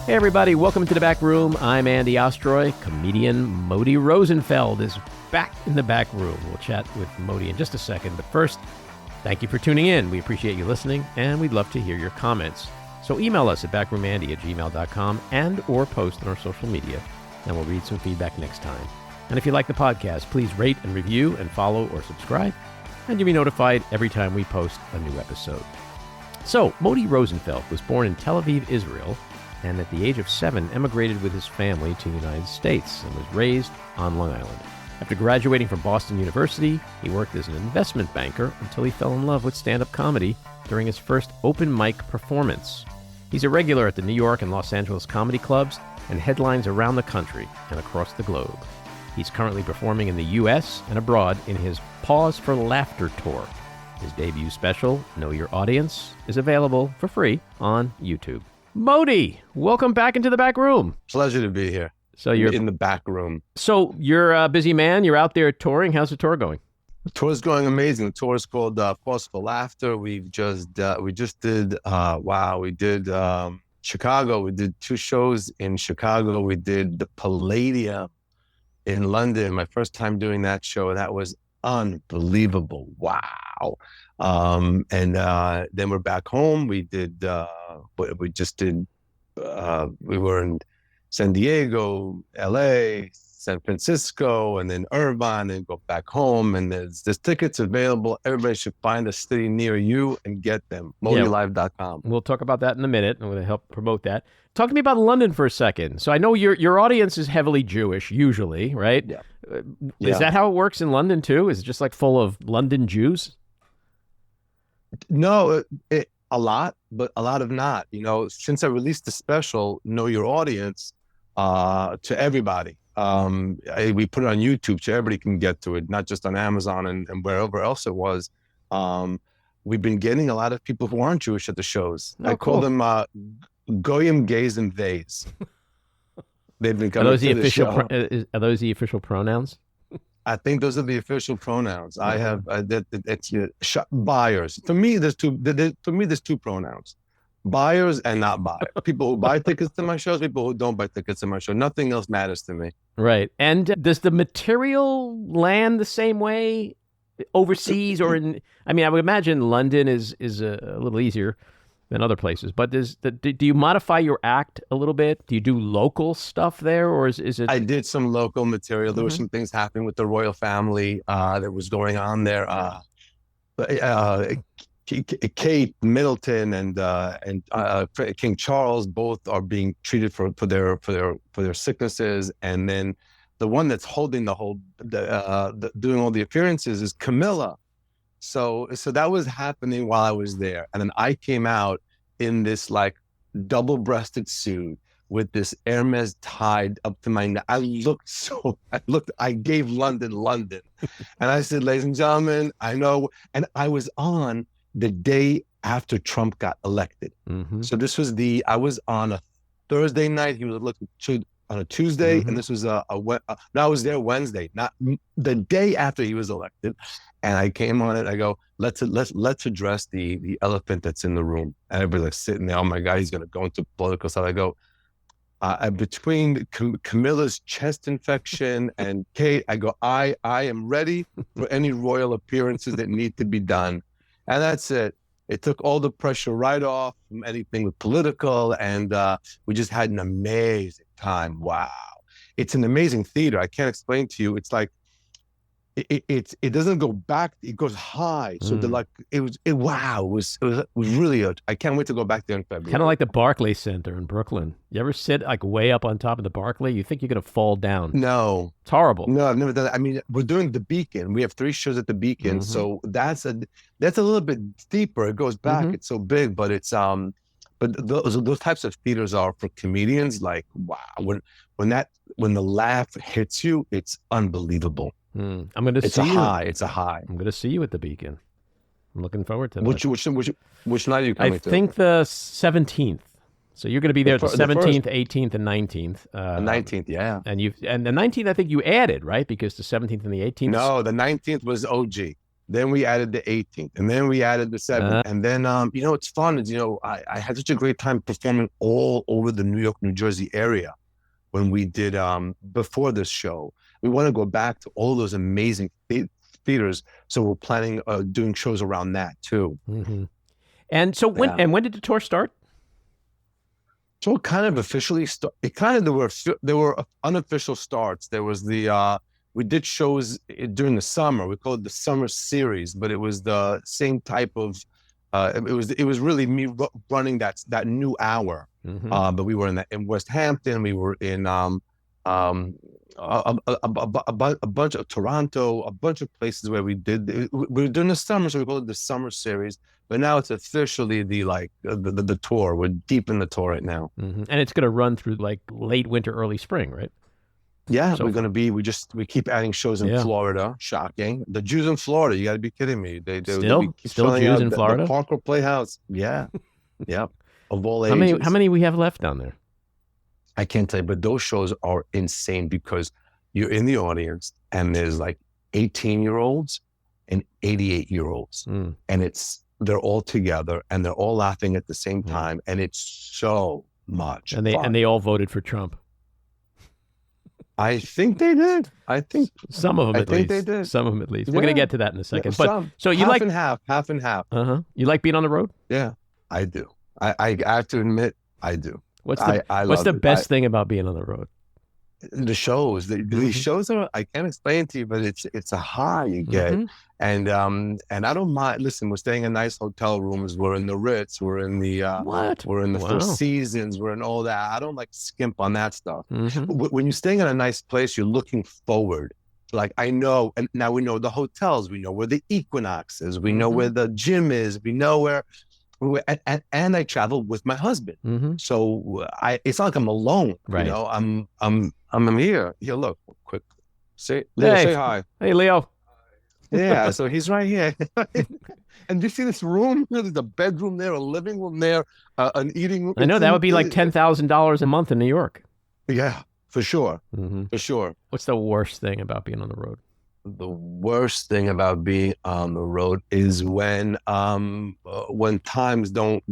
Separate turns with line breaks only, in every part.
Hey everybody, welcome to the back room. I'm Andy Ostroy. Comedian Matty Rosenfeld is back in the back room. We'll chat with Matty in just a second, but first, thank you for tuning in. We appreciate you listening, and we'd love to hear your comments. So email us at backroomandy@gmail.com and or post on our social media, and we'll read some feedback next time. And if you like the podcast, please rate and review and follow or subscribe, and you'll be notified every time we post a new episode. So, Matty Rosenfeld was born in Tel Aviv, Israel, and at the age of 7, emigrated with his family to the United States and was raised on Long Island. After graduating from Boston University, he worked as an investment banker until he fell in love with stand-up comedy during his first open mic performance. He's a regular at the New York and Los Angeles comedy clubs and headlines around the country and across the globe. He's currently performing in the U.S. and abroad in his Pause for Laughter tour. His debut special, Know Your Audience, is available for free on YouTube. Matty, welcome back into the back room.
Pleasure to be here.
So you're
in the back room.
So you're a busy man. You're out there touring. How's the tour going?
The tour's going amazing. The tour is called Pause for Laughter. We just did Chicago. We did 2 shows in Chicago. We did the Palladium in London. My first time doing that show. That was unbelievable. Wow. And then we're back home. We were in San Diego, LA, San Francisco, and then Irvine, and go back home. And there's tickets available. Everybody should find a city near you and get them. MattyLive.com.
We'll talk about that in a minute. I'm going to help promote that. Talk to me about London for a second. So I know your audience is heavily Jewish, usually, right?
Yeah.
Is that how it works in London too? Is it just like full of London Jews?
No, a lot, but a lot of not. You know, since I released the special, Know Your Audience, to everybody. We put it on YouTube so everybody can get to it, not just on Amazon and wherever else it was. We've been getting a lot of people who aren't Jewish at the shows. I call them Goyim, Gays, and Theys. They've been coming to the show.
Are those the official pronouns?
I think those are the official pronouns. I have buyers. For me, there's two pronouns: buyers and not buyers. People who buy tickets to my shows, people who don't buy tickets to my show. Nothing else matters to me.
Right. And does the material land the same way overseas or in? I mean, I would imagine London is a little easier than other places. But do you modify your act a little bit? Do you do local stuff there, or is it? I
did some local material. There were some things happening with the royal family that was going on there. Kate Middleton and King Charles both are being treated for their sicknesses, and then the one that's holding doing all the appearances is Camilla. So that was happening while I was there. And then I came out in this like double-breasted suit with this Hermes tied up to my neck. I gave London. And I said, ladies and gentlemen, I know. And I was on the day after Trump got elected. Mm-hmm. So I was on a Thursday night. He was elected on a Tuesday. Mm-hmm. And this was I was there Wednesday, not the day after he was elected. And I came on it. I go, let's address the elephant that's in the room. And everybody's like sitting there. Oh my God, he's going to go into political stuff. I go, between Camilla's chest infection and Kate, I go, I am ready for any royal appearances that need to be done. And that's it. It took all the pressure right off from anything with political. And we just had an amazing time. Wow. It's an amazing theater. I can't explain to you. It's like, it doesn't go back, it goes high. So it was really I can't wait to go back there in February.
Kind of like the Barclay Center in Brooklyn. You ever sit like way up on top of the Barclay? You think you're gonna fall down.
No.
It's horrible.
No, I've never done that. I mean, we're doing the Beacon. We have 3 shows at the Beacon. Mm-hmm. So that's a little bit steeper. It goes back. Mm-hmm. It's so big, but it's but those types of theaters are for comedians. Like, wow, when the laugh hits you, it's unbelievable.
I'm going to see you.
It's a high.
I'm going to see you at the Beacon. I'm looking forward to that.
Which night are you coming to?
I think the 17th. So you're going to be there the 17th, 18th, and 19th.
The 19th, yeah.
And the 19th, I think you added, right? Because the 17th and the 18th.
No, the 19th was OG. Then we added the 18th, and then we added the 7th. And then, it's fun. I had such a great time performing all over the New York, New Jersey area when we did, before this show. We want to go back to all those amazing theaters. So we're planning doing shows around that too.
Mm-hmm. And so when did the tour start?
So kind of officially there were unofficial starts. There was we did shows during the summer. We called it the summer series, but it was the same type of, it was really me running that new hour.
Mm-hmm.
But we were in West Hampton. We were in a bunch of Toronto, a bunch of places where we were doing the summer, so we called it the summer series. But now it's officially the tour. We're deep in the tour right now.
Mm-hmm. And it's going to run through like late winter, early spring, right?
Yeah, so we're going to be, we keep adding shows in Florida. Shocking. The Jews in Florida, you got to be kidding me. They
still Jews in Florida?
The Parker Playhouse. Yeah. Yeah. Of all ages.
How many we have left down there?
I can't tell you, but those shows are insane because you're in the audience and there's like 18-year-olds and 88-year-olds.
Mm.
And they're all together and they're all laughing at the same time. And it's so much
fun.
And
they all voted for Trump.
I think they did. I think
some of them at least.
They did.
Some of them at least. We're going to get to that in a second.
Yeah,
but so you
half and half.
Uh-huh. You like being on the road?
Yeah, I do. I have to admit, I do.
What's the best thing about being on the road?
The shows. These shows are, I can't explain to you, but it's a high you get.
Mm-hmm.
And I don't mind. Listen, we're staying in nice hotel rooms. We're in the Ritz. We're in the We're in the Four Seasons. We're in all that. I don't like skimp on that stuff.
Mm-hmm.
When you're staying in a nice place, you're looking forward. Like I know, and now we know the hotels. We know where the Equinox is. We know where the gym is. We know where. And I travel with my husband, so it's not like I'm alone.
Right.
I'm here. Here, look, quick. Say hi.
Hey, Leo.
Yeah, so he's right here. And do you see this room? There's a bedroom there, a living room there, an eating room.
I know that would be like $10,000 a month in New York.
Yeah, for sure.
Mm-hmm.
For sure.
What's the worst thing about being on the road?
The worst thing about being on the road is when times don't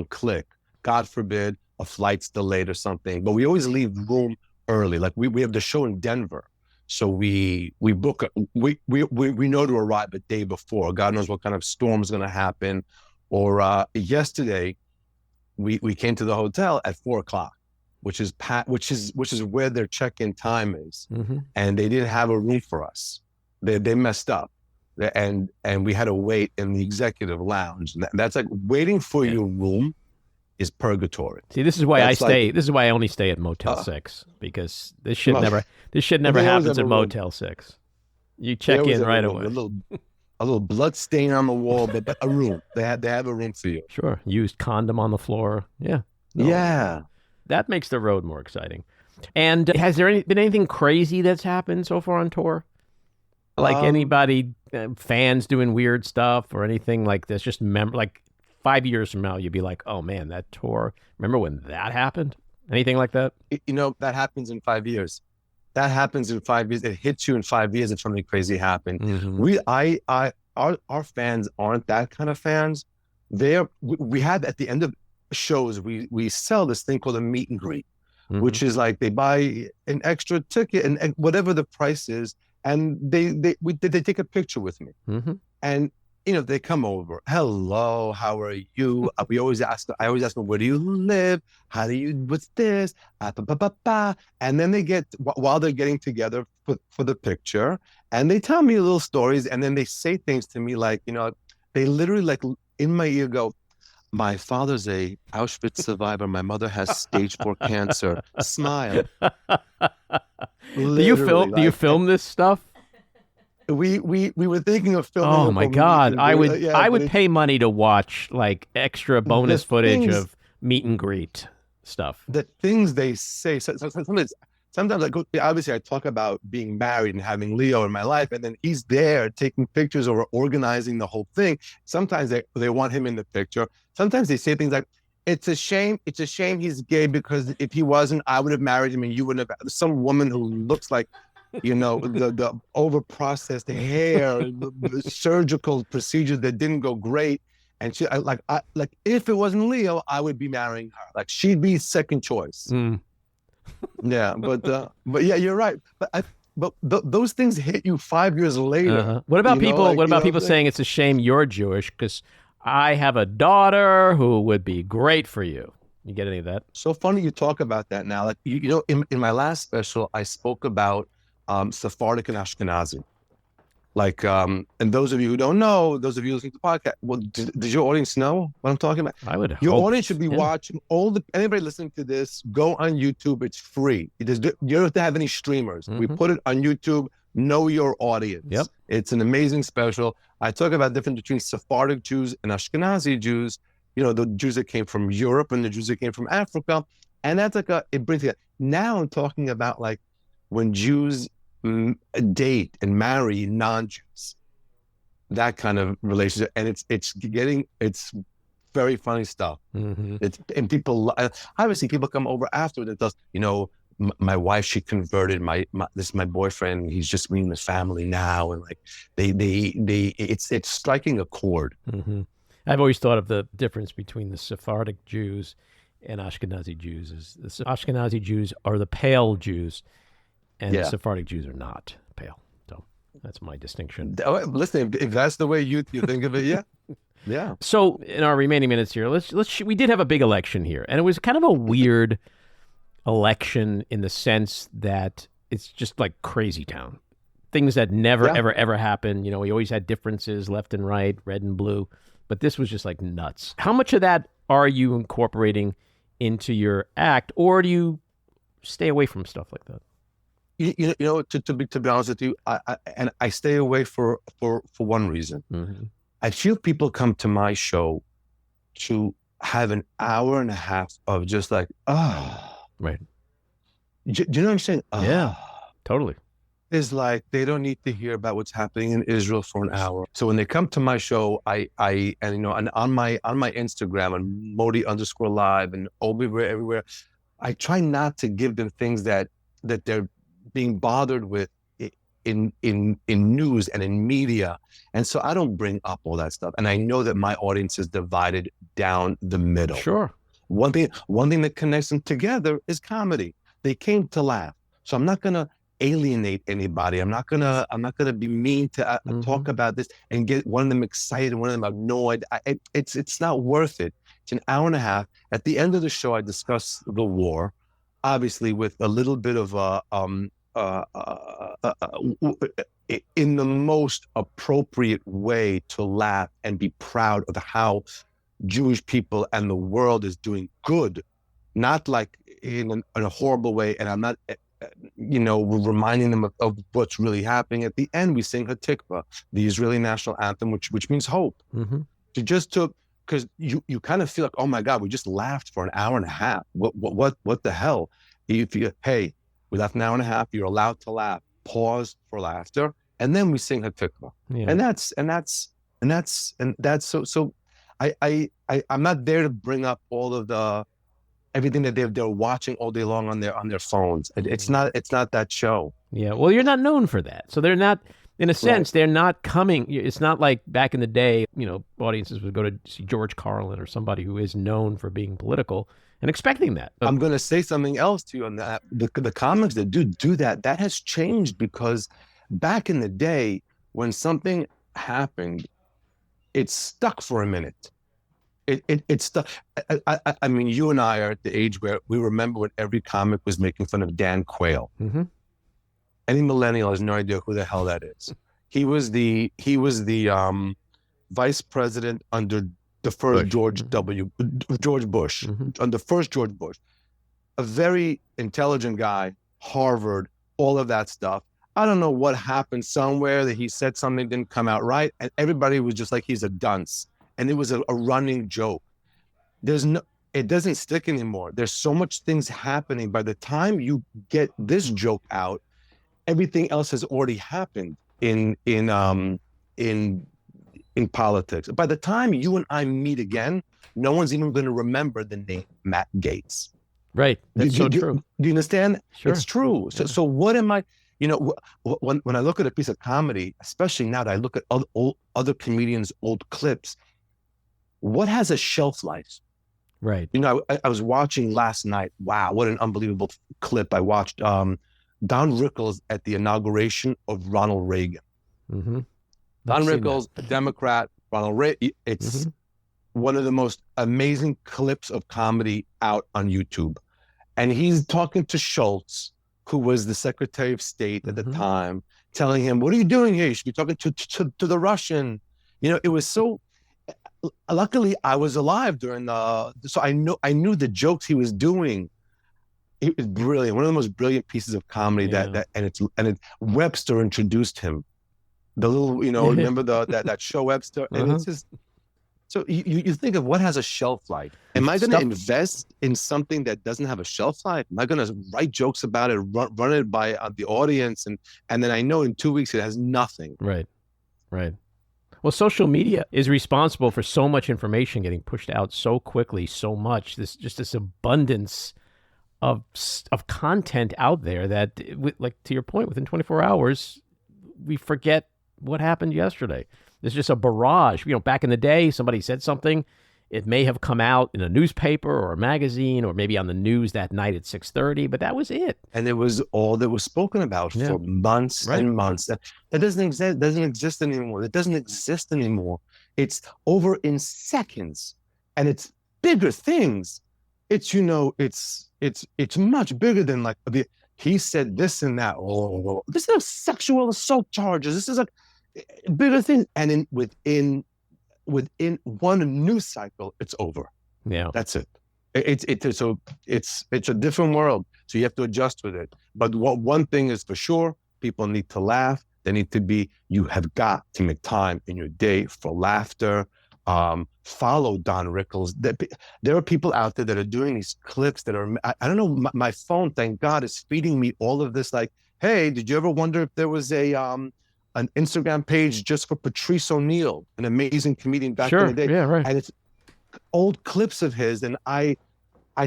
click. God forbid a flight's delayed or something. But we always leave room early. Like we have the show in Denver, so we book. We know to arrive a day before. God knows what kind of storm is going to happen. Or yesterday, we came to the hotel at 4:00. Which is where their check-in time is, and they didn't have a room for us. They messed up, and we had to wait in the executive lounge. That's like waiting for your room is purgatory.
See, this is why This is why I only stay at Motel 6, because this shit never happens at Motel 6. You check in right away.
A little blood stain on the wall, but a room. They have a room for you.
Sure, used condom on the floor. Yeah.
No. Yeah.
That makes the road more exciting. And has there been anything crazy that's happened so far on tour? Like anybody, fans doing weird stuff or anything like this? Just remember, like 5 years from now, you'd be like, oh man, that tour, remember when that happened? Anything like that?
That happens in 5 years. That happens in 5 years. It hits you in 5 years if something crazy happened. Mm-hmm. Our fans aren't that kind of fans. We have at the end of shows, we sell this thing called a meet and greet, which is like they buy an extra ticket and whatever the price is, and they take a picture with me, and they come over. Hello, how are you? I always ask them, where do you live? What's this? And then they get, while they're getting together for the picture, and they tell me little stories, and then they say things to me like, they literally like in my ear go, my father's a Auschwitz survivor. My mother has stage 4 cancer. Smile.
Do you film this stuff?
We were thinking of filming.
Oh my God! I would pay money to watch like extra bonus footage of meet and greet stuff.
The things they say. Sometimes I go. Obviously, I talk about being married and having Leo in my life, and then he's there taking pictures or organizing the whole thing. Sometimes they want him in the picture. Sometimes they say things like, "It's a shame. It's a shame he's gay because if he wasn't, I would have married him and you wouldn't have." Some woman who looks like the over processed hair, the surgical procedures that didn't go great. And like if it wasn't Leo, I would be marrying her. Like she'd be second choice.
Mm.
Yeah, but yeah, you're right. But those things hit you 5 years later.
What about people?
Like,
What about
what
people
I'm saying?
saying it's a shame you're Jewish because I have a daughter who would be great for you? You get any of that?
So funny you talk about that now. Like in my last special, I spoke about Sephardic and Ashkenazi. Like, and those of you who don't know, those of you listening to the podcast, well, does your audience know what I'm talking about?
I would
Your
hope.
audience should be watching anybody listening to this, go on YouTube. It's free. You don't have to have any streamers. We put it on YouTube. Know your audience.
Yep.
It's an amazing special. I talk about the difference between Sephardic Jews and Ashkenazi Jews. The Jews that came from Europe and the Jews that came from Africa. And that's it brings it. Now I'm talking about like when Jews date and marry non-Jews, that kind of relationship, and it's very funny stuff. And people obviously people come over afterward and does my wife, she converted this is my boyfriend, he's just meeting his family now, and like it's striking a chord.
I've always thought of the difference between the Sephardic Jews and Ashkenazi Jews is the Ashkenazi Jews are the pale Jews, and the Sephardic Jews are not pale. So that's my distinction.
Listen, if that's the way you think of it, yeah.
So in our remaining minutes here, we did have a big election here, and it was kind of a weird election in the sense that it's just like crazy town. Things that never, ever happen. We always had differences left and right, red and blue, but this was just like nuts. How much of that are you incorporating into your act, or do you stay away from stuff like that?
To be honest with you, I stay away for one reason. I feel people come to my show to have an hour and a half of just like,
right.
Do you know what I'm saying?
Yeah, totally.
Is like they don't need to hear about what's happening in Israel for an hour. So when they come to my show, and on my Instagram and Modi_live and everywhere, I try not to give them things that they're being bothered with in news and in media. And so I don't bring up all that stuff. And I know that my audience is divided down the middle.
Sure.
One thing that connects them together is comedy. They came to laugh. So I'm not going to alienate anybody. I'm not going to be mean to talk about this and get one of them excited, one of them annoyed. It's not worth it. It's an hour and a half. At the end of the show, I discuss the war, obviously with a little bit of in the most appropriate way to laugh and be proud of how Jewish people and the world is doing good, not like in a horrible way. And I'm not, reminding them of what's really happening. At the end, we sing Hatikva, the Israeli national anthem, which means hope. Because you kind of feel like, oh my God, we just laughed for an hour and a half. What the hell? Hey, we laughed an hour and a half. You're allowed to laugh. Pause for laughter, and then we sing Hatikva. Yeah. And that's so. I'm not there to bring up all of everything that they're watching all day long on their phones. It's not that show.
Yeah. Well, you're not known for that, so they're not. In a sense, they're not coming. It's not like back in the day, audiences would go to see George Carlin or somebody who is known for being political and expecting that.
I'm going to say something else to you on that. The comics that do that has changed, because back in the day when something happened, it stuck for a minute. It stuck. I mean, you and I are at the age where we remember when every comic was making fun of Dan Quayle. Any millennial has no idea who the hell that is. He was the vice president under the first George Bush, under first George Bush. A very intelligent guy, Harvard, all of that stuff. I don't know what happened somewhere that he said something didn't come out right, and everybody was just like, he's a dunce. And it was a running joke. It doesn't stick anymore. There's so much things happening. By the time you get this joke out, everything else has already happened in politics. By the time you and I meet again, no one's even going to remember the name Matt Gaetz.
Right. That's so true.
Do you understand?
Sure.
It's true. So what am I? when I look at a piece of comedy, especially now that I look at other comedians' old clips, what has a shelf life?
Right.
I was watching last night. Wow, what an unbelievable clip I watched. Don Rickles at the inauguration of Ronald Reagan.
Mm-hmm.
Don Rickles, a Democrat, Ronald Reagan. It's one of the most amazing clips of comedy out on YouTube. And he's talking to Schultz, who was the Secretary of State at the time, telling him, "What are you doing here? You should be talking to the Russian." It was so. Luckily, I was alive during so I knew the jokes he was doing. It was brilliant. One of the most brilliant pieces of comedy and Webster introduced him. The little, remember that show Webster, and it's just. So you think of what has a shelf life. Am I going to invest in something that doesn't have a shelf life? Am I going to write jokes about it, run it by the audience, and then I know in 2 weeks it has nothing?
Right. Well, social media is responsible for so much information getting pushed out so quickly, so much. This abundance of content out there that, like to your point, within 24 hours, we forget what happened yesterday. There's just a barrage. Back in the day, somebody said something. It may have come out in a newspaper or a magazine or maybe on the news that night at 6:30, but that was it.
And it was all that was spoken about for months and months. That doesn't exist anymore. It doesn't exist anymore. It's over in seconds, and it's bigger things. It's it's much bigger than like he said this and that. Oh, this is a sexual assault charges. This is a bigger thing, and within one news cycle, it's over.
Yeah,
that's it. It's a different world, so you have to adjust with it. But one thing is for sure: people need to laugh. You have got to make time in your day for laughter. Follow Don Rickles. There are people out there that are doing these clips that are. I don't know. My phone, thank God, is feeding me all of this. Like, hey, did you ever wonder if there was an Instagram page just for Patrice O'Neill, an amazing comedian back in the day?
Yeah, right.
And it's old clips of his, and I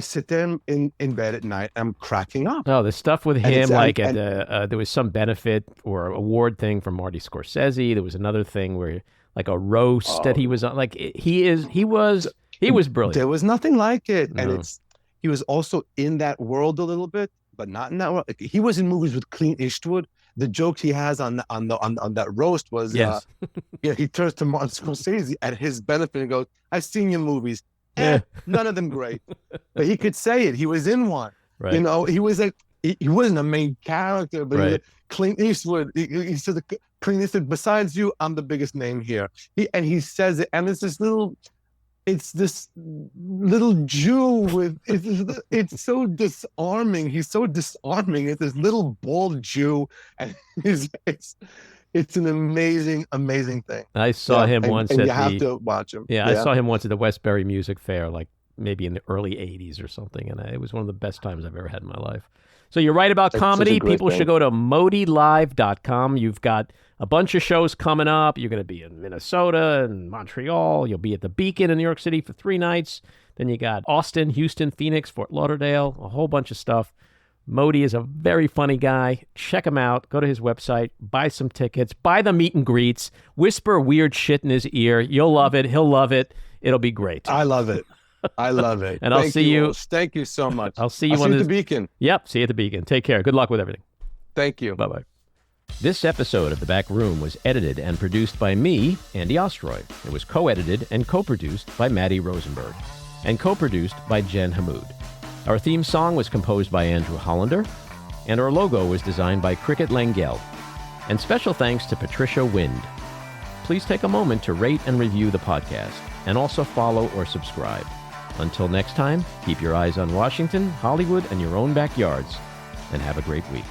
sit there in bed at night, and I'm cracking up.
Oh, the stuff with him, there was some benefit or award thing from Marty Scorsese. There was another thing where, like a roast that he was on. Like he was brilliant.
There was nothing like it, and he was also in that world a little bit, but not in that world. He was in movies with Clint Eastwood. The joke he has on that roast was, he turns to Martin Scorsese at his benefit and goes, "I've seen your movies, none of them great," but he could say it. He was in one,
right.
He was like he wasn't a main character, but
right.
Clint Eastwood. He said, "Clint Eastwood, besides you, I'm the biggest name here." He says it, and it's this little Jew with it's so disarming. He's so disarming. It's this little bald Jew, and it's an amazing thing.
I saw him once
and you have to watch him.
Yeah, I saw him once at the Westbury Music Fair, like maybe in the early 80s or something, and it was one of the best times I've ever had in my life. So you're right about comedy. People should go to ModiLive.com. You've got a bunch of shows coming up. You're going to be in Minnesota and Montreal. You'll be at the Beacon in New York City for 3 nights. Then you got Austin, Houston, Phoenix, Fort Lauderdale, a whole bunch of stuff. Modi is a very funny guy. Check him out. Go to his website. Buy some tickets. Buy the meet and greets. Whisper weird shit in his ear. You'll love it. He'll love it. It'll be great.
I love it.
And I'll see you.
Thank you so much.
I'll see you at
the Beacon.
Yep. See you at the Beacon. Take care. Good luck with everything.
Thank you.
Bye-bye. This episode of The Back Room was edited and produced by me, Andy Ostroy. It was co-edited and co-produced by Matty Rosenberg and co-produced by Jen Hammoud. Our theme song was composed by Andrew Hollander, and our logo was designed by Cricket Langell. And special thanks to Patricia Wind. Please take a moment to rate and review the podcast, and also follow or subscribe. Until next time, keep your eyes on Washington, Hollywood, and your own backyards, and have a great week.